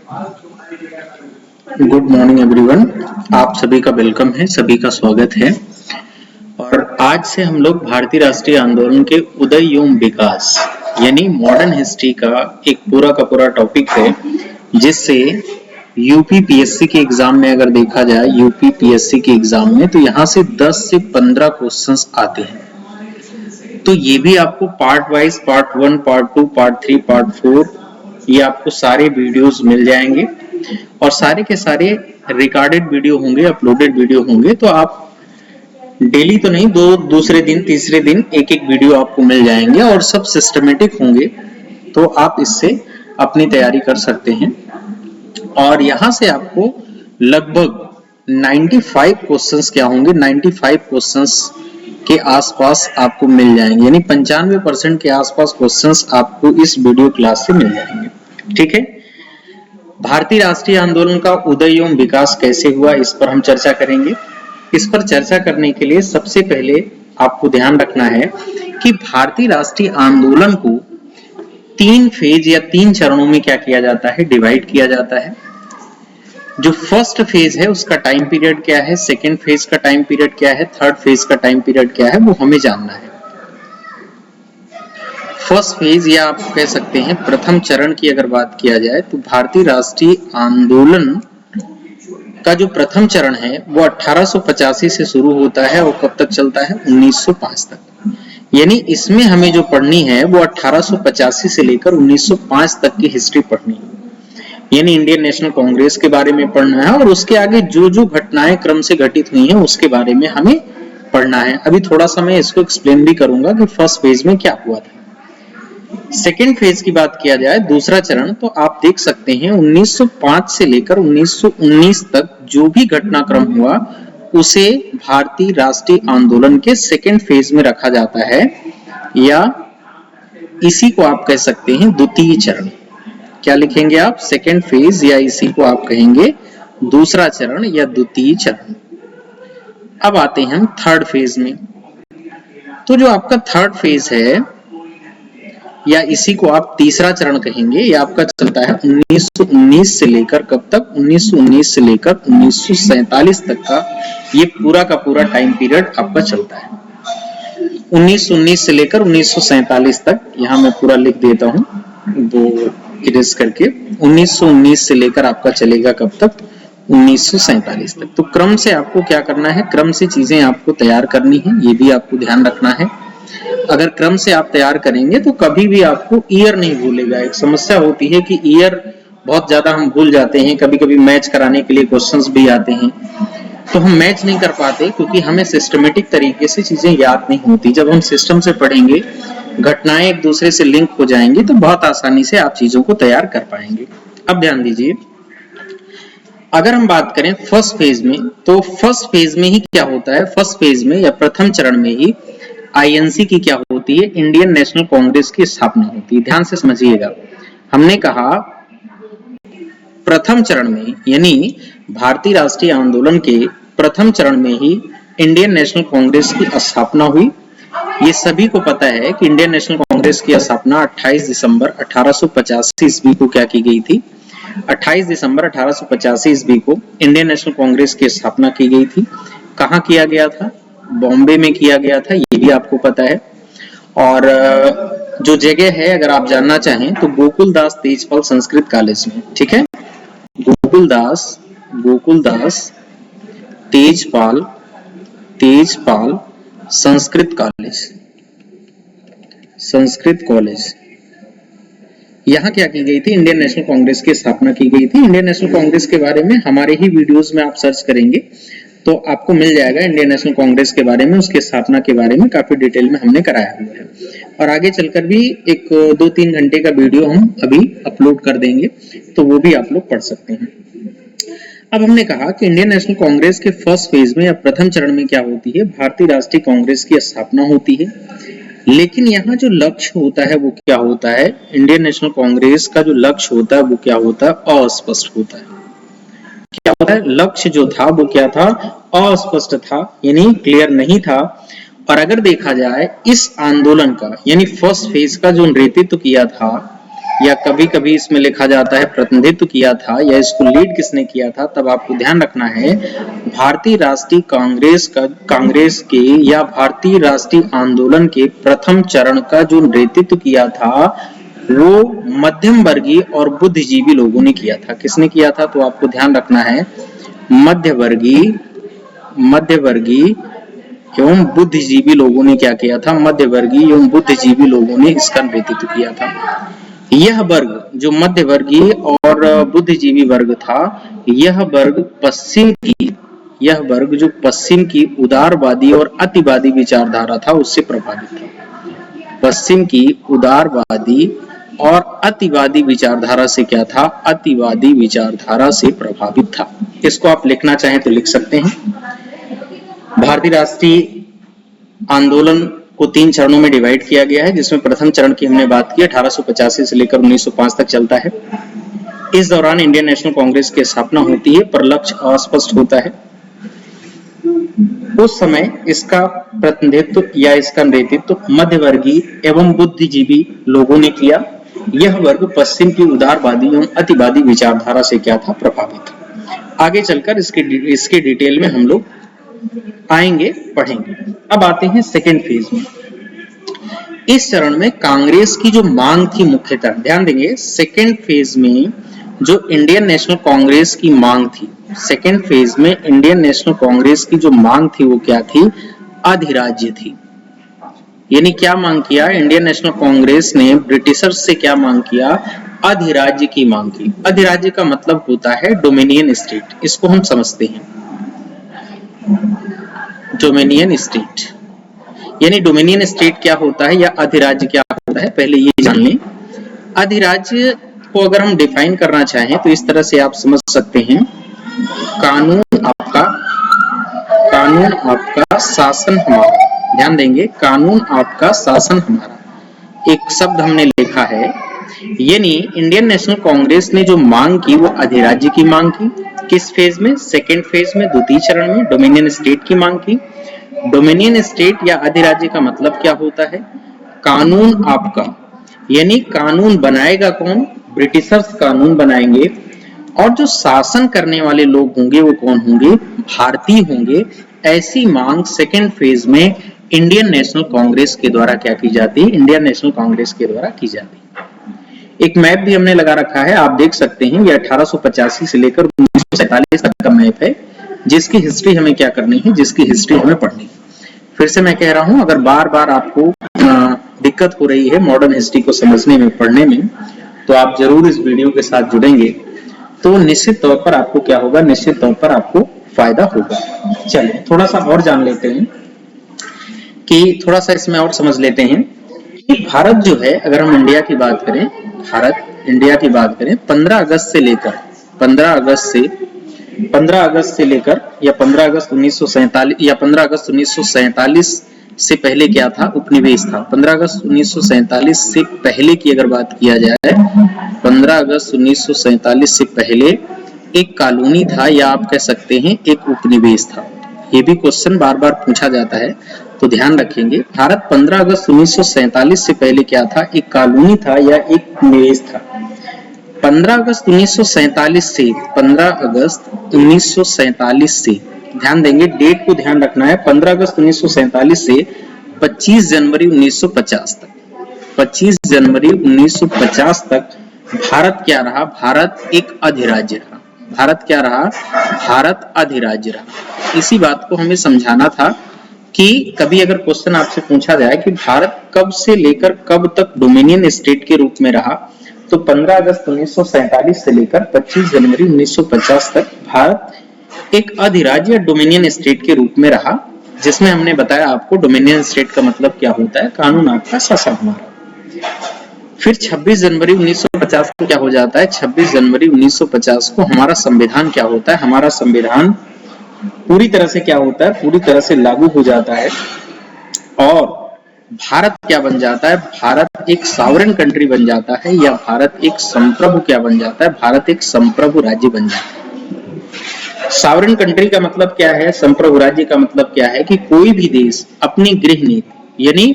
Good morning everyone. आप सभी का वेलकम है, सभी का स्वागत है। और आज से हम लोग भारतीय राष्ट्रीय आंदोलन के उदय एवं विकास यानी मॉडर्न हिस्ट्री का एक पूरा का पूरा टॉपिक है, जिससे यूपीपीएससी के एग्जाम में अगर देखा जाए यूपीपीएससी के एग्जाम में तो यहाँ से 10 से 15 क्वेश्चंस आते हैं। तो ये भी आपको part wise part 1, part 2, part 3, part 4 ये आपको सारे वीडियोस मिल जाएंगे और सारे के सारे रिकॉर्डेड वीडियो होंगे, अपलोडेड वीडियो होंगे। तो आप डेली तो नहीं, दूसरे दिन तीसरे दिन एक एक वीडियो आपको मिल जाएंगे और सब सिस्टमेटिक होंगे। तो आप इससे अपनी तैयारी कर सकते हैं और यहाँ से आपको लगभग 95 क्वेश्चंस क्या होंगे, 95 क्वेश्चंस के आसपास आपको मिल जाएंगे, यानी 95% के आसपास क्वेश्चंस आपको इस वीडियो क्लास से मिल जाएंगे। ठीक है। भारतीय राष्ट्रीय आंदोलन का उदय एवं विकास कैसे हुआ, इस पर हम चर्चा करेंगे। इस पर चर्चा करने के लिए सबसे पहले आपको ध्यान रखना है कि भारतीय राष्ट्रीय आंदोलन को 3 फेज या 3 चरणों में क्या किया जाता है, डिवाइड किया जाता है। जो फर्स्ट फेज है उसका टाइम पीरियड क्या है, सेकेंड फेज का टाइम पीरियड क्या है, थर्ड फेज का टाइम पीरियड क्या है, वो हमें जानना है। फर्स्ट फेज या आप कह सकते हैं प्रथम चरण की अगर बात किया जाए तो भारतीय राष्ट्रीय आंदोलन का जो प्रथम चरण है वो 1885 से शुरू होता है और कब तक चलता है, 1905 तक। यानी इसमें हमें जो पढ़नी है वो 1885 से लेकर 1905 तक की हिस्ट्री पढ़नी है, यानी इंडियन नेशनल कांग्रेस के बारे में पढ़ना है और उसके आगे जो जो घटनाएं क्रम से घटित हुई हैं उसके बारे में हमें पढ़ना है। अभी थोड़ा सा मैं इसको एक्सप्लेन भी करूंगा कि फर्स्ट फेज में क्या हुआ था। सेकेंड फेज की बात किया जाए, दूसरा चरण, तो आप देख सकते हैं 1905 से लेकर 1919 तक जो भी घटनाक्रम हुआ उसे भारतीय राष्ट्रीय आंदोलन के सेकेंड फेज में रखा जाता है, या इसी को आप कह सकते हैं द्वितीय चरण। क्या लिखेंगे आप, सेकेंड फेज, या इसी को आप कहेंगे दूसरा चरण या द्वितीय चरण। अब आते हैं हम थर्ड फेज में। तो जो आपका थर्ड फेज है या इसी को आप तीसरा चरण कहेंगे, ये आपका चलता है 1919 से लेकर कब तक, 1919 से लेकर 1947 तक का ये पूरा का पूरा टाइम पीरियड आपका चलता है। 1919 से लेकर 1947 तक, यहाँ मैं पूरा लिख देता हूँ वो इरेज करके। 1919 से लेकर आपका चलेगा कब तक, 1947 तक। तो क्रम से आपको क्या करना है, क्रम से चीजें आपको तैयार करनी है, ये भी आपको ध्यान रखना है। अगर क्रम से आप तैयार करेंगे तो कभी भी आपको ईयर नहीं भूलेगा। एक समस्या होती है कि ईयर बहुत ज्यादा हम भूल जाते हैं, कभी कभी मैच कराने के लिए क्वेश्चंस भी आते हैं तो हम मैच नहीं कर पाते क्योंकि हमें सिस्टमेटिक तरीके से चीजें याद नहीं होती। जब हम सिस्टम से पढ़ेंगे, घटनाएं एक दूसरे से लिंक हो जाएंगी तो बहुत आसानी से आप चीजों को तैयार कर पाएंगे। अब ध्यान दीजिए, अगर हम बात करें फर्स्ट फेज में, तो फर्स्ट फेज में ही क्या होता है, फर्स्ट फेज में या प्रथम चरण में ही आईएनसी की क्या होती है, इंडियन नेशनल कांग्रेस की स्थापना होती है। ध्यान से समझिएगा, हमने कहा प्रथम चरण में यानी भारतीय राष्ट्रीय आंदोलन के प्रथम चरण में ही इंडियन नेशनल कांग्रेस की स्थापना हुई। ये सभी को पता है कि इंडियन नेशनल कांग्रेस की स्थापना 28 दिसंबर 1885 ईस्वी को क्या की गई थी, 28 दिसंबर 1885 ईस्वी को इंडियन नेशनल कांग्रेस की स्थापना की गई थी। कहाँ किया गया था, बॉम्बे में किया गया था, ये भी आपको पता है। और जो जगह है अगर आप जानना चाहें तो गोकुलदास तेजपाल संस्कृत कॉलेज में। ठीक है, गोकुलदास तेजपाल संस्कृत कॉलेज, यहाँ क्या की गई थी, इंडियन नेशनल कांग्रेस की स्थापना की गई थी। इंडियन नेशनल कांग्रेस के बारे में हमारे ही वीडियोस में आप सर्च करेंगे तो आपको मिल जाएगा इंडियन नेशनल कांग्रेस के बारे में, उसके स्थापना के बारे में काफी डिटेल में हमने कराया हुआ है। और आगे चलकर भी एक 2-3 घंटे का वीडियो हम अभी अपलोड कर देंगे तो वो भी आप लोग पढ़ सकते हैं। अब हमने कहा कि इंडियन नेशनल कांग्रेस के फर्स्ट फेज में या प्रथम चरण में क्या होती है, भारतीय राष्ट्रीय कांग्रेस की स्थापना होती है। लेकिन यहाँ जो लक्ष्य होता है वो क्या होता है, इंडियन नेशनल कांग्रेस का जो लक्ष्य होता है वो क्या होता है, अस्पष्ट होता है। क्या होता है, लक्ष्य जो था वो क्या था, अस्पष्ट था, यानी क्लियर नहीं था। और अगर देखा जाए इस आंदोलन का यानी फर्स्ट फेज का जो नेतृत्व किया था या कभी कभी इसमें लिखा जाता है प्रतिनिधित्व किया था या इसको लीड किसने किया था, तब आपको ध्यान रखना है भारतीय राष्ट्रीय कांग्रेस के या भारतीय राष्ट्रीय आंदोलन के प्रथम चरण का जो नेतृत्व किया था वो मध्यम वर्गीय और बुद्धिजीवी लोगों ने किया था। किसने किया था, तो आपको ध्यान रखना है मध्यवर्गीय एवं बुद्धिजीवी लोगों ने क्या किया था, मध्यवर्गीय एवं बुद्धिजीवी लोगों ने इसका नेतृत्व किया था। यह वर्ग जो मध्यवर्गीय और बुद्धिजीवी वर्ग था, यह वर्ग जो पश्चिम की उदारवादी और अतिवादी विचारधारा था उससे प्रभावित था। पश्चिम की उदारवादी और अतिवादी विचारधारा से क्या था, अतिवादी विचारधारा से प्रभावित था। इसको आप लिखना चाहें तो लिख सकते हैं। भारतीय राष्ट्रीय आंदोलन को 3 चरणों में डिवाइड किया गया है, जिसमें प्रथम चरण की हमने बात की 1885 से लेकर 1905 तक चलता है। इस दौरान इंडियन नेशनल कांग्रेस की स्थापना होती है पर लक्ष्य अस्पष्ट होता है। उस समय इसका प्रतिनिधित्व या इसका नेतृत्व मध्यवर्गीय एवं बुद्धिजीवी लोगों ने किया। यह वर्ग पश्चिम की उदारवादी एवं अतिवादी विचारधारा से क्या था, प्रभावित। आगे चलकर इसके डिटेल में हम लोग आएंगे, पढ़ेंगे। अब आते हैं सेकेंड फेज में। इस चरण में कांग्रेस की जो मांग थी, मुख्यतः ध्यान देंगे सेकेंड फेज में जो इंडियन नेशनल कांग्रेस की मांग थी, सेकेंड फेज में इंडियन नेशनल कांग्रेस की जो मांग थी वो क्या थी, अधिराज्य थी। यानी क्या मांग किया इंडियन नेशनल कांग्रेस ने, ब्रिटिशर्स से क्या मांग किया, अधिराज्य की मांग की। अधिराज्य का मतलब होता है डोमिनियन स्टेट, इसको हम समझते हैं डोमिनियन स्टेट। यानी डोमिनियन स्टेट क्या होता है या अधिराज्य क्या होता है, पहले ये जान लें। अधिराज्य को अगर हम डिफाइन करना चाहें तो इस तरह से आप समझ सकते हैं, कानून आपका शासन हमारा। ध्यान देंगे, कानून आपका शासन हमारा एक शब्द हमने लिखा है। यानी इंडियन नेशनल कांग्रेस ने जो मांग की वो अधिराज्य की मांग की। किस फेज में, सेकेंड फेज में, द्वितीय चरण में डोमिनियन स्टेट की मांग की। डोमिनियन स्टेट या अधिराज्य का मतलब क्या होता है, कानून आपका, यानी कानून बनाएगा कौन, ब्रिटिशर्स कानून बनाएंगे और जो शासन करने वाले लोग होंगे वो कौन होंगे, भारतीय होंगे। ऐसी मांग सेकेंड फेज में इंडियन नेशनल कांग्रेस के द्वारा क्या की जाती है, इंडियन नेशनल कांग्रेस के द्वारा की जाती है। एक मैप भी हमने लगा रखा है, आप देख सकते हैं, ये 1885 से लेकर 1947 तक का मैप है, जिसकी हिस्ट्री हमें क्या करनी है, जिसकी हिस्ट्री हमें पढ़नी है। फिर से मैं कह रहा हूं, अगर बार बार आपको दिक्कत हो रही है मॉडर्न हिस्ट्री को समझने में, पढ़ने में, तो आप जरूर इस वीडियो के साथ जुड़ेंगे तो निश्चित तौर पर आपको क्या होगा, निश्चित तौर पर आपको फायदा होगा। चलिए थोड़ा सा और जान लेते हैं कि थोड़ा सा इसमें और समझ लेते हैं कि भारत जो है, अगर हम इंडिया की बात करें, भारत इंडिया की बात करें, 15 अगस्त से लेकर या 15 अगस्त 1947 या 15 अगस्त 1947 से पहले क्या था, उपनिवेश था। 15 अगस्त 1947 से पहले की अगर बात किया जाए, 15 अगस्त 1947 से पहले एक कॉलोनी था या आप कह सकते हैं एक उपनिवेश था। ये भी क्वेश्चन बार बार पूछा जाता है, तो ध्यान रखेंगे। भारत 15 अगस्त 1947 से पहले क्या था, एक कॉलोनी था या एक उपनिवेश था। 15 अगस्त 1947 से 15 अगस्त 1947 से, ध्यान देंगे, डेट को ध्यान रखना है, 15 अगस्त 1947 से 25 जनवरी 1950 तक, 25 जनवरी 1950 तक भारत क्या रहा, भारत एक अधिराज्य रहा। भारत क्या रहा, भारत अधिराज्य रहा। इसी बात को हमें समझाना था कि कभी अगर क्वेश्चन आपसे पूछा जाए कि भारत कब से लेकर कब तक डोमिनियन स्टेट के रूप में रहा, तो 15 अगस्त 1947 से लेकर 25 जनवरी 1950 तक भारत एक अधिराज्य डोमिनियन स्टेट के रूप में रहा, जिसमें हमने बताया आपको डोमिनियन स्टेट का मतलब क्या होता है, कानून आपका, शासन हमारा। फिर 26 जनवरी 1950 को क्या हो जाता है, 26 जनवरी 1950 को हमारा संविधान क्या होता है, हमारा संविधान पूरी तरह से क्या होता है, पूरी तरह से लागू हो जाता है और भारत क्या बन जाता है, भारत एक सॉवरेन कंट्री बन जाता है या भारत एक संप्रभु क्या बन जाता है, भारत एक संप्रभु राज्य बन जाता है। सॉवरेन कंट्री का मतलब क्या है, संप्रभु राज्य का मतलब क्या है कि कोई भी देश अपनी गृह नीति, यानी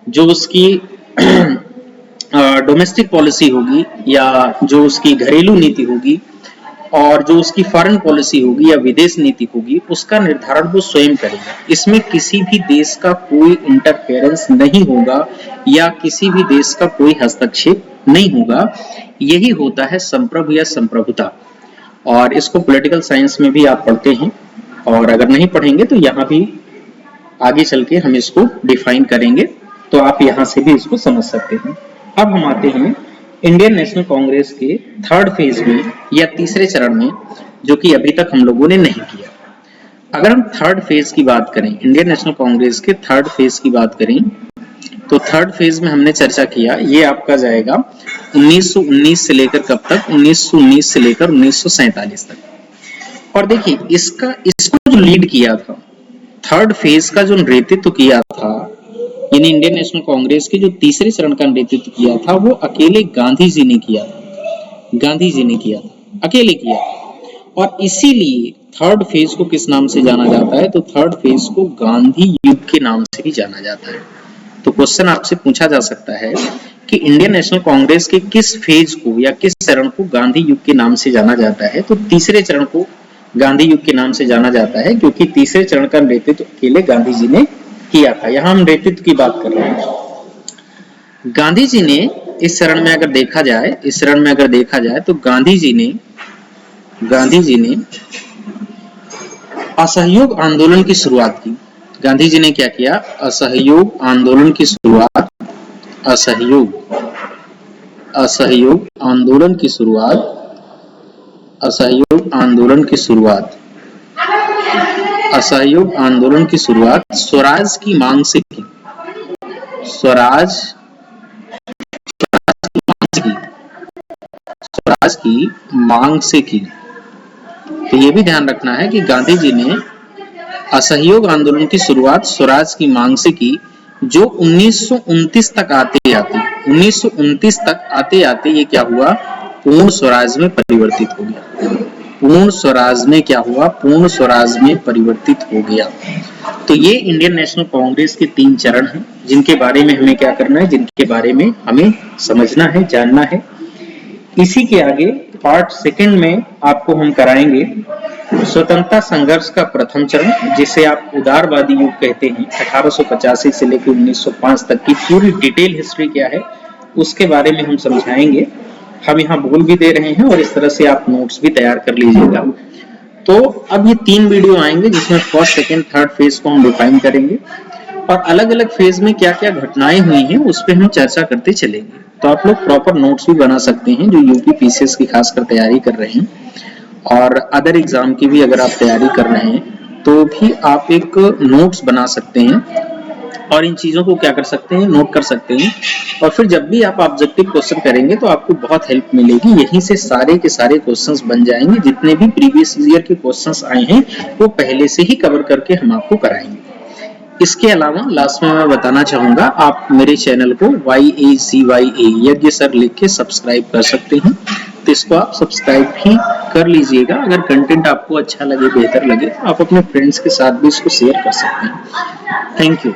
जो उसकी डोमेस्टिक पॉलिसी होगी या जो उसकी घरेलू नीति होगी और जो उसकी फॉरेन पॉलिसी होगी या विदेश नीति होगी, उसका निर्धारण वो स्वयं करेगा। इसमें किसी भी देश का कोई इंटरफेरेंस नहीं होगा या किसी भी देश का कोई हस्तक्षेप नहीं होगा। यही होता है संप्रभु या संप्रभुता, और इसको पॉलिटिकल साइंस में भी आप पढ़ते हैं, और अगर नहीं पढ़ेंगे तो यहाँ भी आगे चल के हम इसको डिफाइन करेंगे, तो आप यहाँ से भी इसको समझ सकते हैं। अब हम आते हैं इंडियन नेशनल कांग्रेस के थर्ड फेज में या तीसरे चरण में, जो कि अभी तक हम लोगों ने नहीं किया। अगर हम थर्ड फेज की बात करें, इंडियन नेशनल कांग्रेस के थर्ड फेज की बात करें, तो थर्ड फेज में हमने चर्चा किया, ये आपका जाएगा 1919 से लेकर कब तक, 1919 से लेकर 1947 तक। और देखिए इसको जो लीड किया था, थर्ड फेज का जो नेतृत्व किया था, यानी इंडियन नेशनल कांग्रेस के जो तीसरे चरण का नेतृत्व किया था, वो अकेले गांधी जी ने किया था। गांधी जी ने किया था, अकेले किया था। और इसीलिए थर्ड फेज को किस नाम से जाना जाता है, तो थर्ड फेज को गांधी युग के नाम से भी जाना जाता है। तो क्वेश्चन आपसे पूछा जा सकता है कि इंडियन नेशनल कांग्रेस के किस फेज को या किस चरण को गांधी युग के नाम से जाना जाता है, तो तीसरे चरण को गांधी युग के नाम से जाना जाता है, क्योंकि तीसरे चरण का नेतृत्व अकेले गांधी जी ने किया था। यहां हम नेतृत्व की बात कर रहे हैं। गांधी जी ने इस चरण में अगर देखा जाए, तो गांधी जी ने असहयोग आंदोलन की शुरुआत की। गांधी जी ने क्या किया, असहयोग आंदोलन की शुरुआत, असहयोग आंदोलन की शुरुआत स्वराज की मांग से की। स्वराज की मांग से की। तो ये भी ध्यान रखना है कि गांधी जी ने असहयोग आंदोलन की शुरुआत स्वराज की मांग से की, जो 1929 तक आते ये क्या हुआ, पूर्ण स्वराज में परिवर्तित हो गया। पूर्ण स्वराज में परिवर्तित हो गया। तो ये इंडियन नेशनल कांग्रेस के 3 चरण हैं, जिनके बारे में हमें क्या करना है, जिनके बारे में हमें समझना है, जानना है। इसी के आगे पार्ट सेकंड में आपको हम कराएंगे स्वतंत्रता संघर्ष का प्रथम चरण, जिसे आप उदारवादी युग कहते हैं। 1885 से लेकर 1905 तक की पूरी डिटेल हिस्ट्री क्या है, उसके बारे में हम समझाएंगे। हम यहाँ बोल भी दे रहे हैं और इस तरह से आप नोट्स भी तैयार कर लीजिएगा। तो अब ये 3 वीडियो आएंगे, जिसमें फर्स्ट, सेकंड, थर्ड फेज को हम डिफाइन करेंगे, और अलग अलग फेज में क्या क्या घटनाएं हुई हैं उस पर हम चर्चा करते चलेंगे। तो आप लोग प्रॉपर नोट्स भी बना सकते हैं, जो यूपी पीसीएस की खासकर तैयारी कर रहे हैं, और अदर एग्जाम की भी अगर आप तैयारी कर रहे हैं तो भी आप एक नोट्स बना सकते हैं, और इन चीजों को क्या कर सकते हैं, नोट कर सकते हैं। और फिर जब भी आप ऑब्जेक्टिव क्वेश्चन करेंगे तो आपको बहुत हेल्प मिलेगी। यहीं से सारे के सारे क्वेश्चंस बन जाएंगे। जितने भी प्रीवियस ईयर के क्वेश्चंस आए हैं वो पहले से ही कवर करके हम आपको कराएंगे। इसके अलावा लास्ट में मैं बताना चाहूंगा, आप मेरे चैनल को YACYA यज्ञ सर लिख के सब्सक्राइब कर सकते हैं, तो इसको आप सब्सक्राइब भी कर लीजिएगा। अगर कंटेंट आपको अच्छा लगे, बेहतर लगे, तो आप अपने फ्रेंड्स के साथ भी इसको शेयर कर सकते हैं। Thank you.